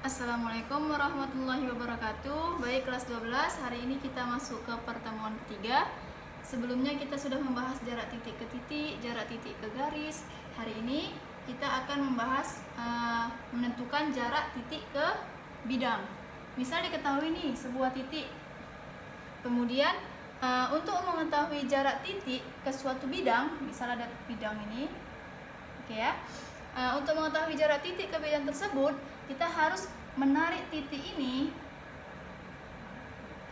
Assalamualaikum warahmatullahi wabarakatuh. Baik, kelas 12, hari ini kita masuk ke pertemuan ketiga. Sebelumnya kita sudah membahas jarak titik ke titik, jarak titik ke garis. Hari ini kita akan membahas menentukan jarak titik ke bidang. Misal diketahui nih sebuah titik. Kemudian untuk mengetahui jarak titik ke suatu bidang, misal ada bidang ini. Oke ya. Untuk mengetahui jarak titik ke bidang tersebut, kita harus menarik titik ini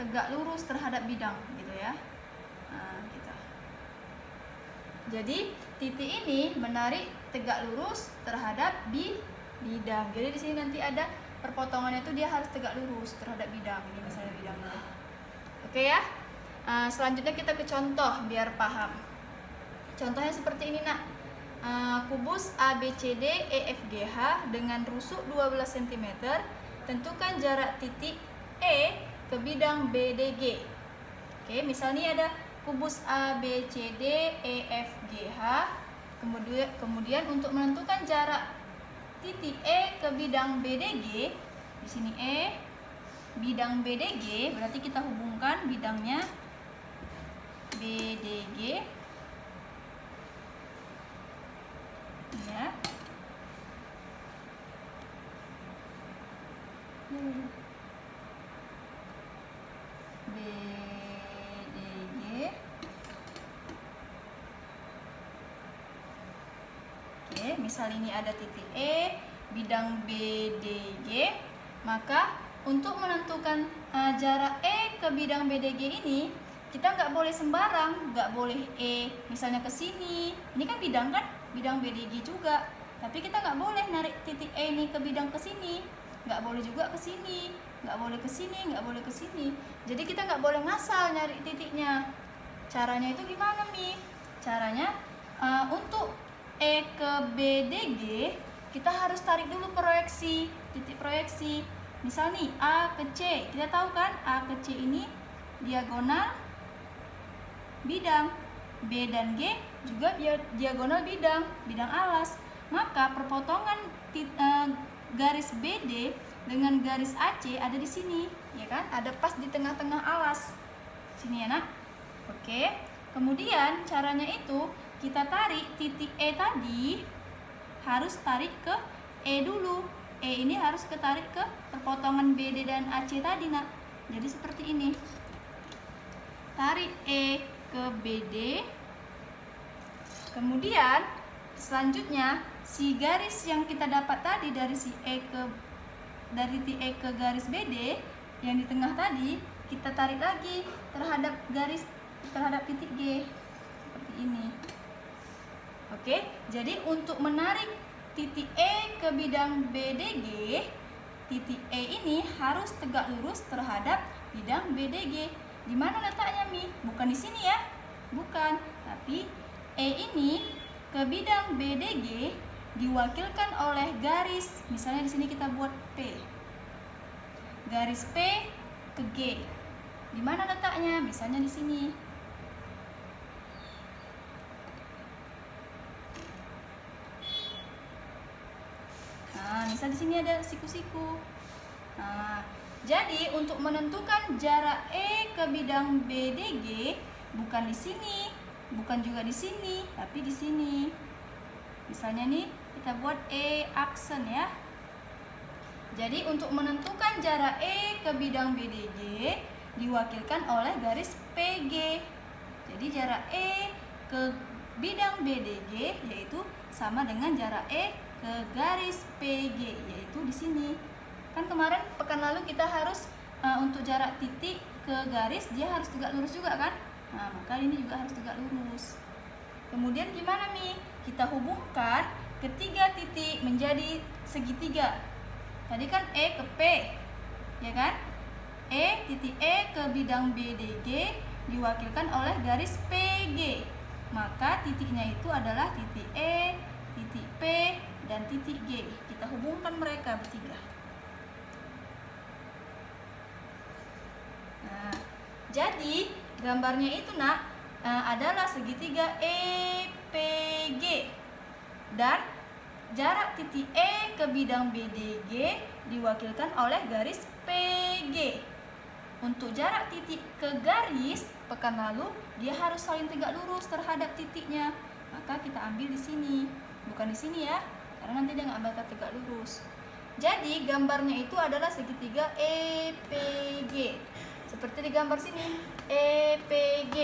tegak lurus terhadap bidang, gitu ya. Gitu. Jadi titik ini menarik tegak lurus terhadap bidang. Jadi di sini nanti ada perpotongannya itu dia harus tegak lurus terhadap bidang. Ini misalnya bidangnya. Oke ya. Selanjutnya kita ke contoh biar paham. Contohnya seperti ini nak. Kubus ABCD EFGH dengan rusuk 12 cm, tentukan jarak titik E ke bidang BDG. Oke, misalnya ada kubus ABCD EFGH, kemudian untuk menentukan jarak titik E ke bidang BDG, di sini E bidang BDG, berarti kita hubungkan bidangnya BDG. Ya. BDG. Oke, misal ini ada titik E, bidang BDG, maka untuk menentukan jarak E ke bidang BDG ini, kita nggak boleh sembarang, nggak boleh E misalnya ke sini. Ini kan bidang kan? Bidang BDG juga, tapi kita nggak boleh narik titik E ini ke bidang ke sini, nggak boleh juga ke sini, nggak boleh ke sini, nggak boleh ke sini. Jadi kita nggak boleh ngasal nyari titiknya. Caranya itu gimana Mi? Caranya untuk E ke BDG kita harus tarik dulu proyeksi, titik proyeksi. Misal nih A ke C, kita tahu kan A ke C ini diagonal bidang, B dan G juga diagonal bidang alas. Maka perpotongan garis BD dengan garis AC ada di sini, ya kan? Ada pas di tengah-tengah alas. Sini ya, Nak. Oke. Kemudian caranya itu kita tarik titik E tadi harus tarik ke E dulu. E ini harus ketarik ke perpotongan BD dan AC tadi, Nak. Jadi seperti ini. Tarik E ke BD. Kemudian selanjutnya si garis yang kita dapat tadi dari titik E ke garis BD yang di tengah tadi kita tarik lagi terhadap titik G seperti ini. Oke, jadi untuk menarik titik E ke bidang BDG, titik E ini harus tegak lurus terhadap bidang BDG. Di mana letaknya Mi? Bukan di sini ya, bukan, tapi E ini ke bidang BDG diwakilkan oleh garis, misalnya di sini kita buat P. Garis P ke G. Di mana letaknya? Misalnya di sini. Nah, misal di sini ada siku-siku. Nah, jadi untuk menentukan jarak E ke bidang BDG bukan di sini, bukan juga di sini, tapi di sini. Misalnya nih, kita buat E aksen ya. Jadi untuk menentukan jarak E ke bidang BDG diwakilkan oleh garis PG. Jadi jarak E ke bidang BDG yaitu sama dengan jarak E ke garis PG, yaitu di sini. Kan kemarin pekan lalu kita harus untuk jarak titik ke garis dia harus tegak lurus juga kan? Nah, maka ini juga harus tegak lurus. Kemudian gimana Mi? Kita hubungkan ketiga titik menjadi segitiga. Tadi kan E ke P, ya kan? Titik E ke bidang BDG diwakilkan oleh garis PG. Maka titiknya itu adalah titik E, titik P, dan titik G. Kita hubungkan mereka bertiga. Nah, jadi gambarnya itu Nak adalah segitiga EPG dan jarak titik E ke bidang BDG diwakilkan oleh garis PG. Untuk jarak titik ke garis pekan lalu, dia harus saling tegak lurus terhadap titiknya. Maka kita ambil di sini, bukan di sini ya, karena nanti dia nggak bakal tegak lurus. Jadi gambarnya itu adalah segitiga EPG. Seperti di gambar sini, EPG.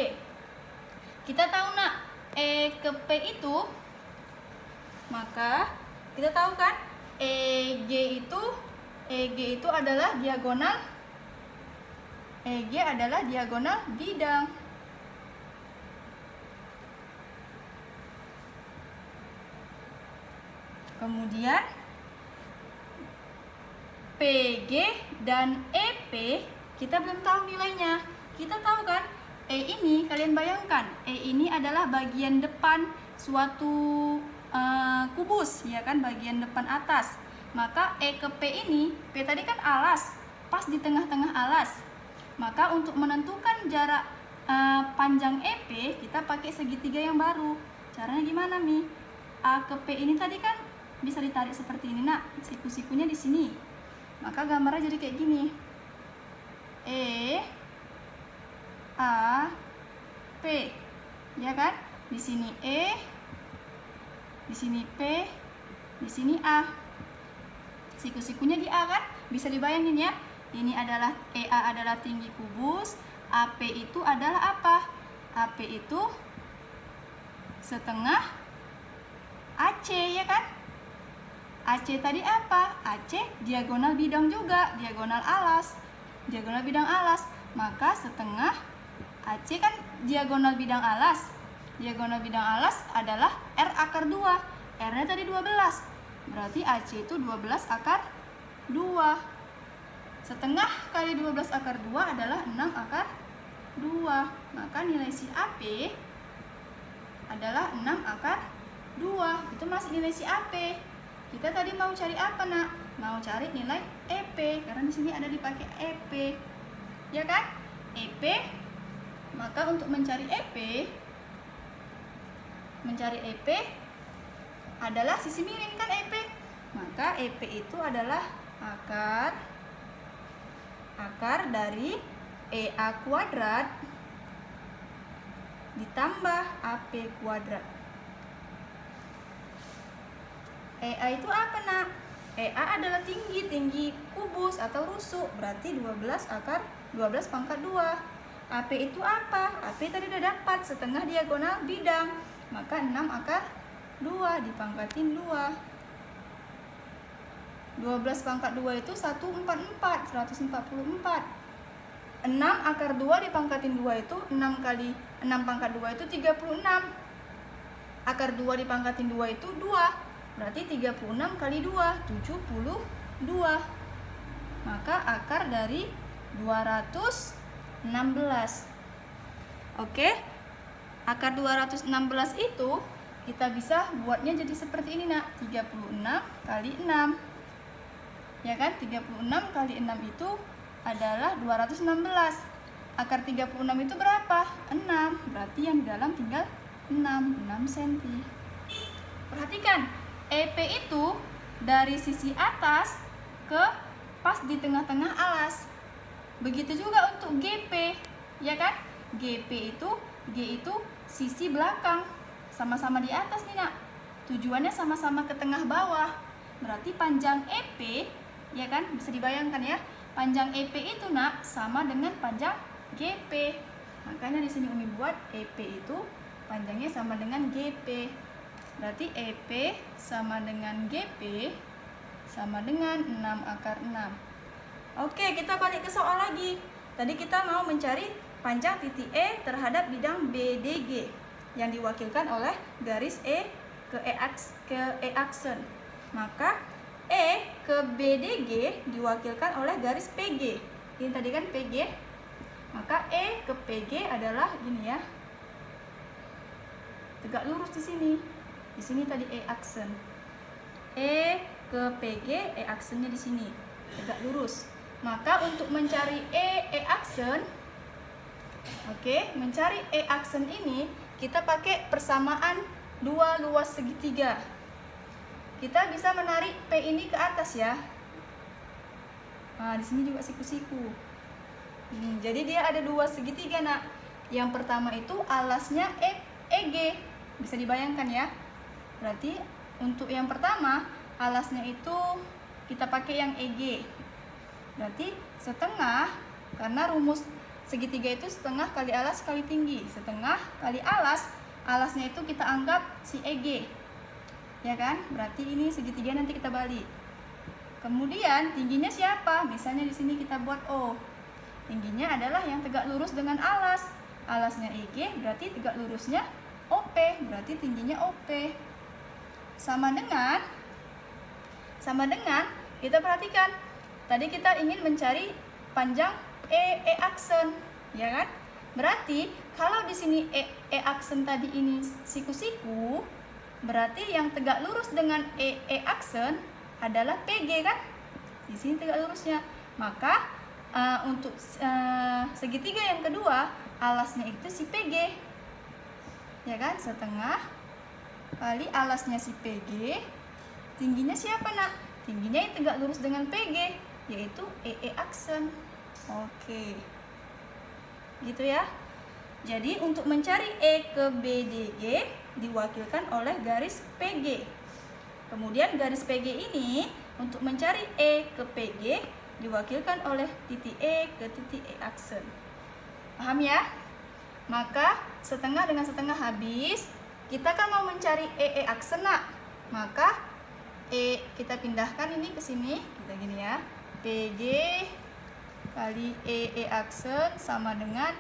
Kita tahu nak, E ke P itu, maka kita tahu kan, EG itu adalah diagonal. EG adalah diagonal bidang. Kemudian PG dan EP kita belum tahu nilainya. Kita tahu kan, E ini kalian bayangkan, E ini adalah bagian depan suatu kubus, ya kan, bagian depan atas. Maka E ke P ini, P tadi kan alas, pas di tengah-tengah alas. Maka untuk menentukan jarak panjang EP, kita pakai segitiga yang baru. Caranya gimana, Mi? A ke P ini tadi kan bisa ditarik seperti ini, nak. Siku-sikunya di sini. Maka gambarnya jadi kayak gini. E A P, ya kan? Di sini E, di sini P, di sini A. Siku-sikunya di A kan? Bisa dibayangin ya. Ini adalah EA adalah tinggi kubus, AP itu adalah apa? AP itu setengah AC, ya kan? AC tadi apa? AC diagonal bidang juga, diagonal alas. Diagonal bidang alas, maka setengah AC kan diagonal bidang alas. Diagonal bidang alas adalah R akar 2. R-nya tadi 12. Berarti AC itu 12 akar 2. Setengah kali 12 akar 2 adalah 6 akar 2. Maka nilai si AP adalah 6 akar 2. Itu masih nilai si AP. Kita tadi mau cari apa, nak? Mau cari nilai EP, karena di sini ada dipakai EP. Ya kan? EP. Maka untuk mencari EP adalah sisi miring kan EP. Maka EP itu adalah akar dari EA kuadrat ditambah AP kuadrat. EA itu apa, nak? EA adalah tinggi kubus atau rusuk, berarti 12 pangkat 2. AP itu apa? AP tadi udah dapat setengah diagonal bidang, maka 6 akar 2 dipangkatin 2. 12 pangkat 2 itu 144, 144. 6 akar 2 dipangkatin 2 itu 6 kali 6 pangkat 2 itu 36. Akar 2 dipangkatin 2 itu 2. Berarti 36 kali 2, 72. Maka akar dari 216. Oke. Akar 216 itu kita bisa buatnya jadi seperti ini, nak. 36 kali 6. Ya kan? 36 kali 6 itu adalah 216. Akar 36 itu berapa? 6. Berarti yang di dalam tinggal 6 cm. Perhatikan, EP itu dari sisi atas ke pas di tengah-tengah alas. Begitu juga untuk GP, ya kan? G itu sisi belakang. Sama-sama di atas nih, nak. Tujuannya sama-sama ke tengah bawah. Berarti panjang EP, ya kan? Bisa dibayangkan ya. Panjang EP itu, nak, sama dengan panjang GP. Makanya di sini Umi buat EP itu panjangnya sama dengan GP. Berarti EP sama dengan GP sama dengan 6 akar 6. Oke, kita balik ke soal lagi. Tadi kita mau mencari panjang titik E terhadap bidang BDG yang diwakilkan oleh garis E ke E aksen. Maka E ke BDG diwakilkan oleh garis PG. Ini tadi kan PG. Maka E ke PG adalah gini ya. Tegak lurus di sini. Di sini tadi E aksen. E ke PG, E aksennya di sini. Tegak lurus. Maka untuk mencari E aksen, mencari E aksen ini kita pakai persamaan dua luas segitiga. kita bisa menarik P ini ke atas ya. Nah, di sini juga siku-siku. Jadi dia ada dua segitiga, Nak. Yang pertama itu alasnya EG. Bisa dibayangkan ya. Berarti untuk yang pertama, alasnya itu kita pakai yang EG. Berarti setengah, karena rumus segitiga itu setengah kali alas kali tinggi. Setengah kali alas, alasnya itu kita anggap si EG. Ya kan? Berarti ini segitiga nanti kita balik. Kemudian tingginya siapa? Misalnya di sini kita buat O. Tingginya adalah yang tegak lurus dengan alas. Alasnya EG, berarti tegak lurusnya OP, berarti tingginya OP. Sama dengan kita perhatikan. Tadi kita ingin mencari panjang E aksen, ya kan? Berarti kalau di sini E aksen tadi ini siku-siku, berarti yang tegak lurus dengan E aksen adalah PG kan? Di sini tegak lurusnya. Maka untuk segitiga yang kedua, alasnya itu si PG. Ya kan? Setengah kali alasnya si PG. Tingginya siapa, Nak? Tingginya yang tegak lurus dengan PG, yaitu E aksen. Oke. Gitu ya. Jadi untuk mencari E ke BDG diwakilkan oleh garis PG. Kemudian garis PG ini untuk mencari E ke PG diwakilkan oleh titik E ke titik E aksen. Paham ya? Maka setengah dengan setengah habis. Kita kan mau mencari E aksen, Nak. Maka E kita pindahkan ini ke sini. Kita gini ya. PG kali E aksen sama dengan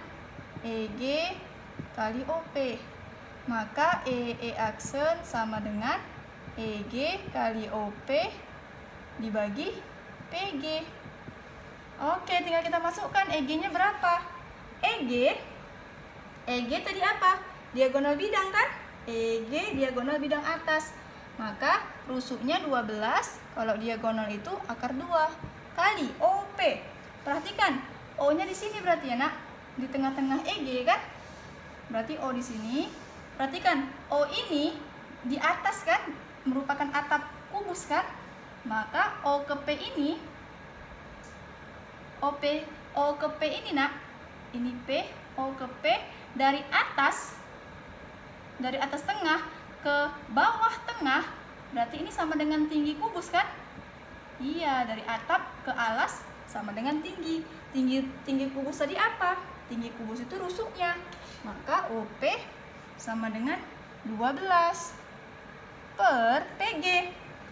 EG kali OP. Maka E aksen sama dengan EG kali OP dibagi PG. Oke, tinggal kita masukkan EG-nya berapa? EG tadi apa? Diagonal bidang kan? EG diagonal bidang atas. Maka rusuknya 12, kalau diagonal itu akar 2 kali OP. Perhatikan, O-nya di sini berarti ya, Nak. Di tengah-tengah EG kan? Berarti O di sini. Perhatikan, O ini di atas kan? Merupakan atap kubus kan? Maka O ke P ini, O ke P ini, Nak. Ini P, O ke P dari atas tengah ke bawah tengah, berarti ini sama dengan tinggi kubus kan? Iya, dari atap ke alas sama dengan tinggi. Tinggi kubus tadi apa? Tinggi kubus itu rusuknya. Maka OP sama dengan 12 per PG.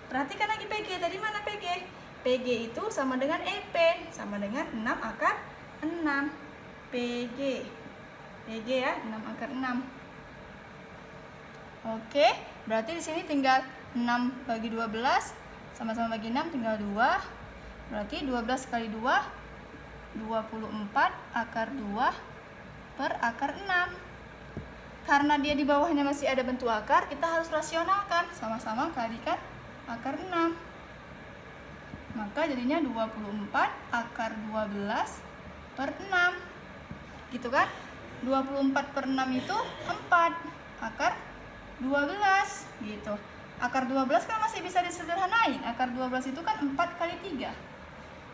Perhatikan lagi PG. Tadi mana PG? PG itu sama dengan EP, sama dengan 6 akar 6. PG ya, 6 akar 6. Oke, berarti di sini tinggal 6 bagi 12, sama-sama bagi 6 tinggal 2. Berarti 12 kali 2, 24 akar 2 per akar 6. Karena dia di bawahnya masih ada bentuk akar, kita harus rasionalkan. Sama-sama kalikan akar 6. Maka jadinya 24 akar 12 per 6. Gitu kan? 24 per 6 itu 4 akar 12 gitu. Akar 12 kan masih bisa disederhanain. Akar 12 itu kan 4 kali 3.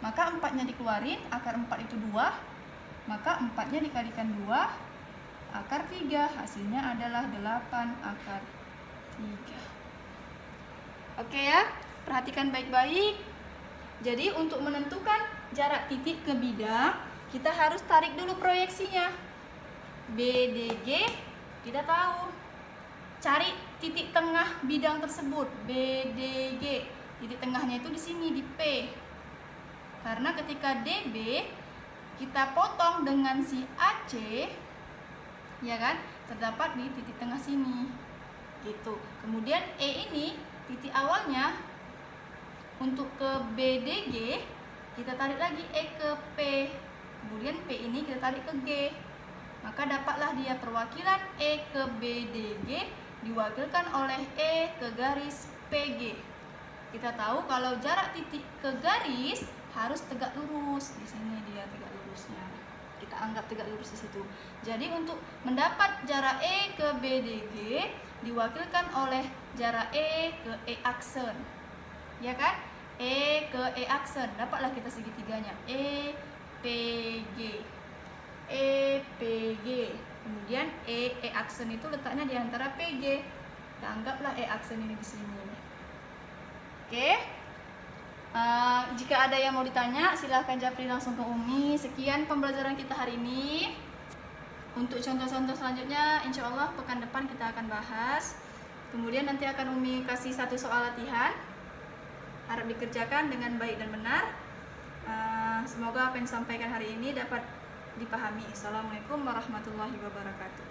Maka 4-nya dikeluarin, akar 4 itu 2. Maka 4-nya dikalikan 2, akar 3. Hasilnya adalah 8 akar 3. Oke ya, perhatikan baik-baik. Jadi untuk menentukan jarak titik ke bidang, kita harus tarik dulu proyeksinya. BDG kita tahu. Cari titik tengah bidang tersebut, BDG. Titik tengahnya itu di sini di P. Karena ketika DB kita potong dengan si AC, ya kan? Terdapat di titik tengah sini. Gitu. Kemudian E ini titik awalnya. Untuk ke BDG kita tarik lagi E ke P. Kemudian P ini kita tarik ke G. Maka dapatlah dia perwakilan E ke BDG diwakilkan oleh E ke garis PG. Kita tahu kalau jarak titik ke garis harus tegak lurus. Di sini dia tegak lurusnya. Kita anggap tegak lurus di situ. Jadi untuk mendapat jarak E ke BDG diwakilkan oleh jarak E ke E aksen. Ya kan? E ke E aksen. Dapatlah kita segitiganya. E, P, G. E, P, G. Kemudian E aksen itu letaknya di antara PG. Kita anggaplah E aksen ini di sini. Oke. Jika ada yang mau ditanya, silahkan japri langsung ke Umi. Sekian pembelajaran kita hari ini. Untuk contoh-contoh selanjutnya, insya Allah pekan depan kita akan bahas. Kemudian nanti akan Umi kasih satu soal latihan. Harap dikerjakan dengan baik dan benar. Semoga apa yang disampaikan hari ini dapat dipahami. Assalamualaikum warahmatullahi wabarakatuh.